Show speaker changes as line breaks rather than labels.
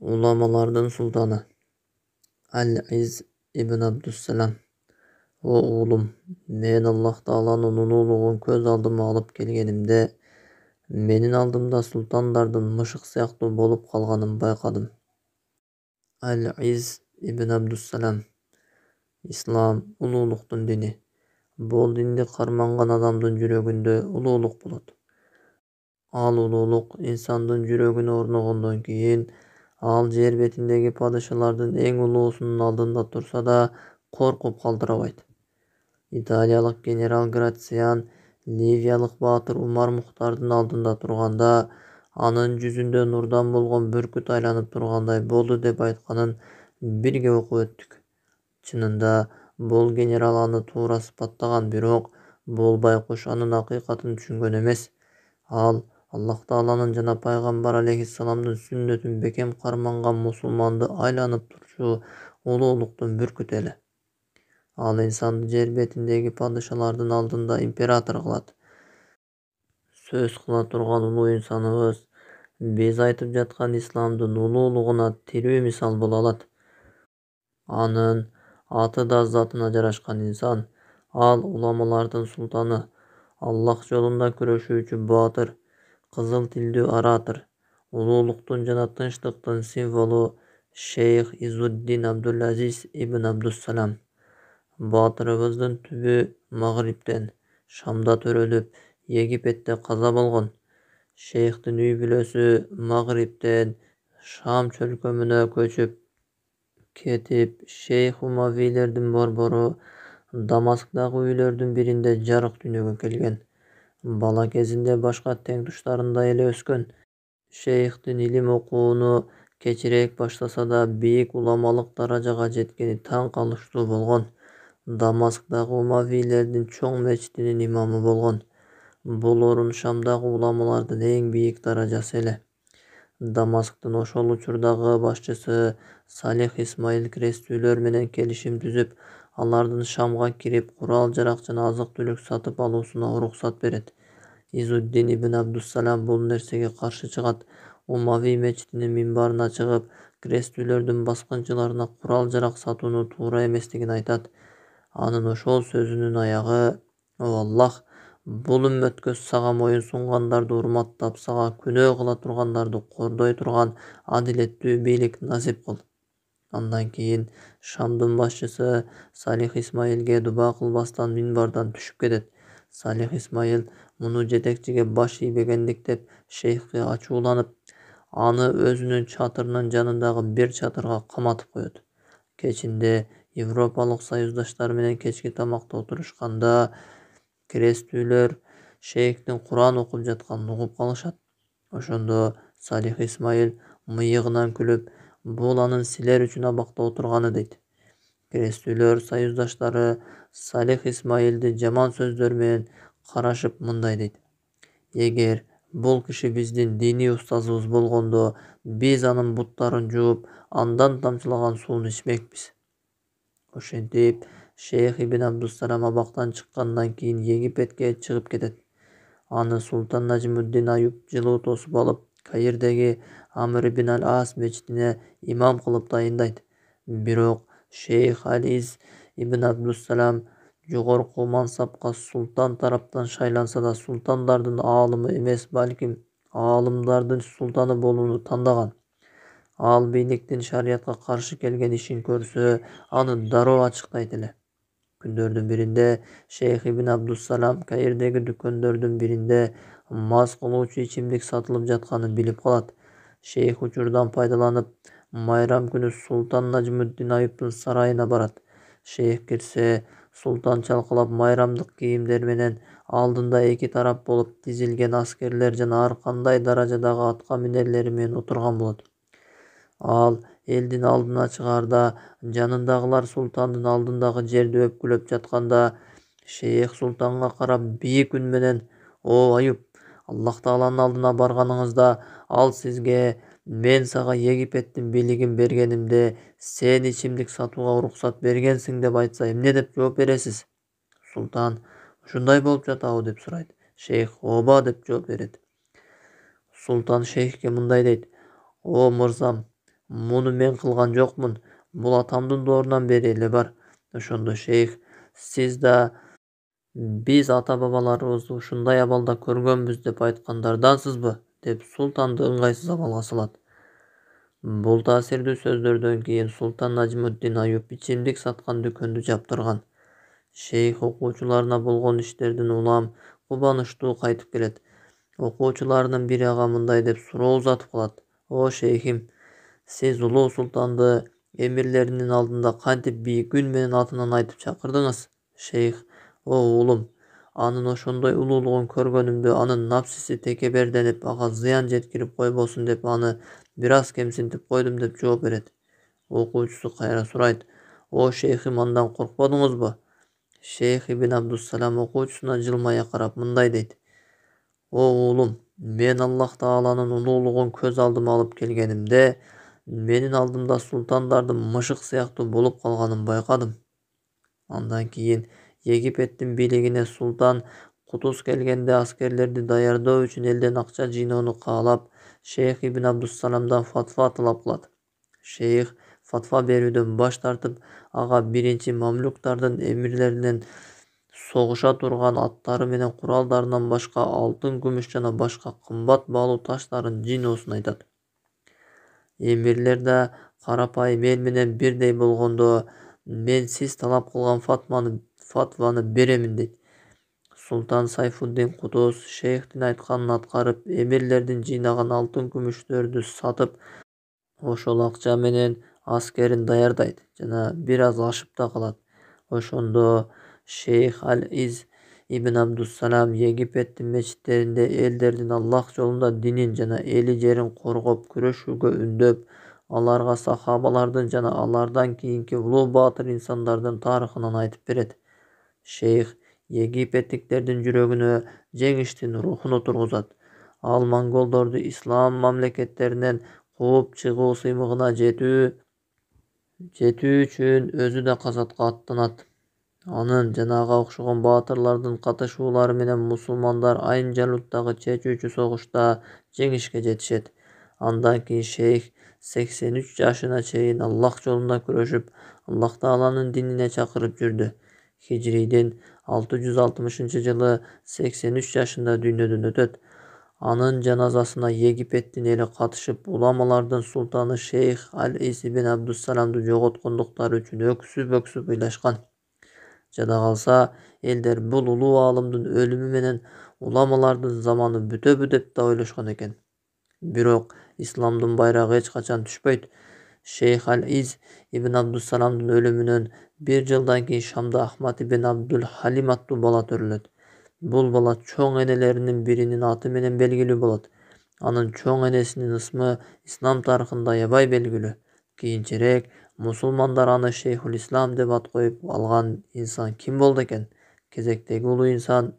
Ulamalardan sultanı Al-İz ibn Abdussalam. O oğlum, men Allah Taala'nın ululuğun köz aldıma alıp kelgenimde, menin aldımda sultanlardan mışık siyaklı bolup kalganын baykadım. Al-İz ibn Abdussalam. İslam ululuktun dini. Bol dindi karmangan adamdın жүрөгүндө ululuk bolot. Al ululuk insandын жүрөгүнө орногондон кийин ал жер бетиндеги падышалардын эң улуусунун алдында турса да коркуп калтырабайт. Италиялык генерал Грациан ливиялык баатыр Умар Мухтардын алдында турганда анын жүзүндө нурдан болгон бүркүт айланып тургандай болду деп айтканын бирге окуп өттүк. Чынында бул генерал аны туура сыпаттаган, бирок бул байкуш анын акыйкатын түшүнгөн эмес. Ал Аллах Тааланын жана пайгамбар алейхиссаламдын сүннөтүн бекем карманган мусулманды айланып турчу улуулуктун бүркүтү эле. Ал инсанды жер бетиндеги падышалардын алдында император кылат. Сөз кыла турган улуу инсаныбыз биз айтып жаткан исламдын улуулугуна тирүү мисал боло алат. Анын аты да затына жарашкан инсан. Ал уламалардын султаны, Аллах жолунда күрөшүүчү баатыр, кызыл тилдүү оратор, улуулуктун жана тынчтыктын символу шейх Изуддин Абдул-Азиз ибн Абдуссалам. Баатырыбыздын түбү Магриптен, Шамда төрөлүп, Египетте каза болгон. Шейхтин үй бүлөсү Магриптен Шам чөлкөмүнө көчүп кетип, шейх Умавилердин борбору Дамасктагы үйлөрдүн биринде жарык дүйнөгө келген. Бала кезинде башка теңтуштарындай эле өскөн. Шейхтин илим окууну кечирээк баштаса да бийик уламалык даражага жеткени таң калыштуу болгон. Дамасктагы Умавилердин чоң мечитинин имамы болгон. Бул орун Шамдагы уламалардын эң бийик даражасы эле. Дамасктын ошол учурдагы башчысы Салих Исмаил крестүүлөр менен келишим түзүп, алардын Шамга кирип, курал-жарак жана азык-түлүк сатып алуусуна уруксат берет. Изуддин ибн Абдуссалам бул нерсеге каршы чыгат. Умави мечитинин минбарына чыгып, крестүүлөрдүн баскынчыларына курал-жарак сатууну туура эместигин айтат. Анын ошол сөзүнүн аягы: "О Аллах, бул үммөткө сага моюн сунгандарды урматтап, сага күнөө кыла тургандарды кордой турган адилеттүү бийлик насип кыл." Андан кийин Шамдын башчысы Салих Исмаилге дуба кылбастан минбардан түшүп кетет. Салих Исмаил муну жетекчиге баш ийбегендик деп шейхке ачууланып, аны өзүнүн чатырынын жанындагы бир чатырга каматып коет. Кечинде Европалык союздаштары менен кечки тамакта отурушканда крестүүлөр шейхтин Куран окуп жатканын угуп калышат. Ошондо Салих Исмаил мыйыгынан күлүп, бул анын силер үчүн абакта отурганы дейт. Крестүүлөр союздаштары Салих Исмаилди жаман сөздөр менен карашып мындай дейт: "Эгер бул киши биздин диний устазыбыз болгондо, биз анын буттарын жууп, андан тамчылаган сууну ичмекпиз." Ошентип, шейх ибн Абдуссалам абактан чыккандан кийин Египетке чыгып кетет. Аны султан Нажмуддин Аюп жылуу тосуп алып, Каирдеги Амр ибн Ал-Ас мечитине имам кылып тайындайт. Бирок шейх Ал-Из ибн Абдуссалам жогорку мансапка султан тараптан шайланса да султандардын аалымы эмес, балким аалымдардын султаны болууну тандаган. Ал бийликтин шариятка каршы келген ишин көрсө, аны дароо ачыктайт эле. Күндөрдүн биринде шейх ибн Абдуссалам Каирдеги дүкөндөрдүн биринде мас кылуучу ичимдик сатылып жатканын билип калат. Шейх учурдан пайдаланып, майрам күнү султан Нажмуддин Аюптун сарайына барат. Шейх кирсе, султан чалкалап майрамдык кийимдер менен алдында эки тарап болуп тизилген аскерлер жана ар кандай даражадагы атка минерлери менен отурган болот. Ал элдин алдына чыгаарда, жанындагылар султандын алдындагы жерди өпкүлөп жатканда, шейх султанга карап бийик үн менен: "О Аюп, Аллах Тааланын алдына барганыңызда, ал сизге мен сага Египеттин бийлигин бергенимде сен ичимдик сатууга уруксат бергенсиң деп айтса, эмне деп жооп бересиз?" Султан: "Ушундай болуп жатабы?" деп сурайт. Шейх: "Ооба" деп жооп берет. Султан шейхке мындай дейт: "О мырзам, Муну мен кылган жокмун. Бул атамдын доорунан бери эле бар. Ошондо шейх: сиз да биз ата-бабаларыбызды ушундай абалда көргөнбүз деп айткандардансызбы? Деп султанды ыңгайсыз абалга салат. Бул таасирдүү сөздөрдөн кийин Султан Нажмуддин Аюп ичимдик саткан дүкөндү жаптырган. Шейх окуучуларына болгон иштердин улам кубанычтуу кайтып келет. Окуучуларынын бири ага мындай деп суроо узатып калат: О шейхим, сиз улуу султанды эмирлеринин алдында кантип бийик үн менен атынан айтып чакырдыңыз? Шейх: О уулум, анын ошондой улуулугун көргөнүмдө анын напсиси текеберденип, ага зыян жеткирип койбосун деп аны бир аз кемсинтип койдум деп жооп берет. Окуучусу кайра сурайт: О шейхим, андан коркподуңузбу? Шейх ибн Абдуссалам окуучусуна жылмая карап мындай дейт: О уулум, мен Аллах Тааланын улуулугун көз алдыма алып келгенимде, менин алдымда султандардын мышык сыяктуу болуп калганын байкадым. Андан кийин Египеттин бийлигине султан Кутуз келгенде аскерлерди даярдоо үчүн элден акча жыйноону каалап, шейх ибн Абдуссаламдан фатва талап кылат. Шейх фатва берүүдөн баш тартып, ага биринчи мамлюктардын эмирлеринен согуша турган аттары менен куралдарынан башка алтын, күмүш жана башка кымбат баалуу таштарын жыйноосун айтат. Эмирлер да карапайым эл менен бирдей болгондо, мен сиз талап кылган фатваны беремин дейт. Султан Сайфуддин Кутуз шейхтин айтканын аткарып, эмирлердин жыйнаган алтын, күмүштөрдү сатып, ошол акча менен аскерин даярдайт жана бир аз ашып да калат. Ошондо шейх Аль-Из ибн Абдуссалам Египеттин мечиттеринде элдердин Аллах жолунда динин жана эли жерин коргоп күрөшүүгө үндөп, аларга сахабалардын жана алардан кийинки улуу баатыр инсандардын тарыхынан айтып берет. Шейх египеттиктердин жүрөгүнө жеңиштин рухуну тургузат. Ал монголдорду ислам мамлекеттеринен кууп чыгуу сыймыгына жетүү үчүн өзү да казатка аттанат. Анын жана ага окшогон баатырлардын катышуулары менен мусулмандар Айн Жалуттагы чечүүчү согушта жеңишке жетишет. Андан кийин шейх 83 жашына чейин Аллах жолунда күрөшүп, Аллах Тааланын динине чакырып жүрдү. Хижрийдин 660-жылы 83 жашында дүйнөдөн өтөт. Анын жаназасына Египеттин эли катышып, уламалардын султаны шейх Аль-Из ибн Абдуссаламды жоготкондуктары үчүн өксүп ыйлашкан. Жада калса, элдер бул улуу аалымдын өлүмү менен уламалардын заманы бүтөбү деп да ойлошкон экен. Бирок исламдын байрагы эч качан түшпөйт. Шейх Аль-Из ибн Абдуссаламдын өлүмүнөн бир жылдан кийин Шамда Ахмад ибн Абдул Халим аттуу бала төрөлөт. Бул бала чоң энелеринин биринин аты менен белгилүү болот. Анын чоң энесинин ысмы ислам тарыхында аябай белгилүү. Кийинчерээк мусулмандар аны Шейхул Ислам деп ат коюп алган инсан ким болду экен? Кезектеги улуу инсан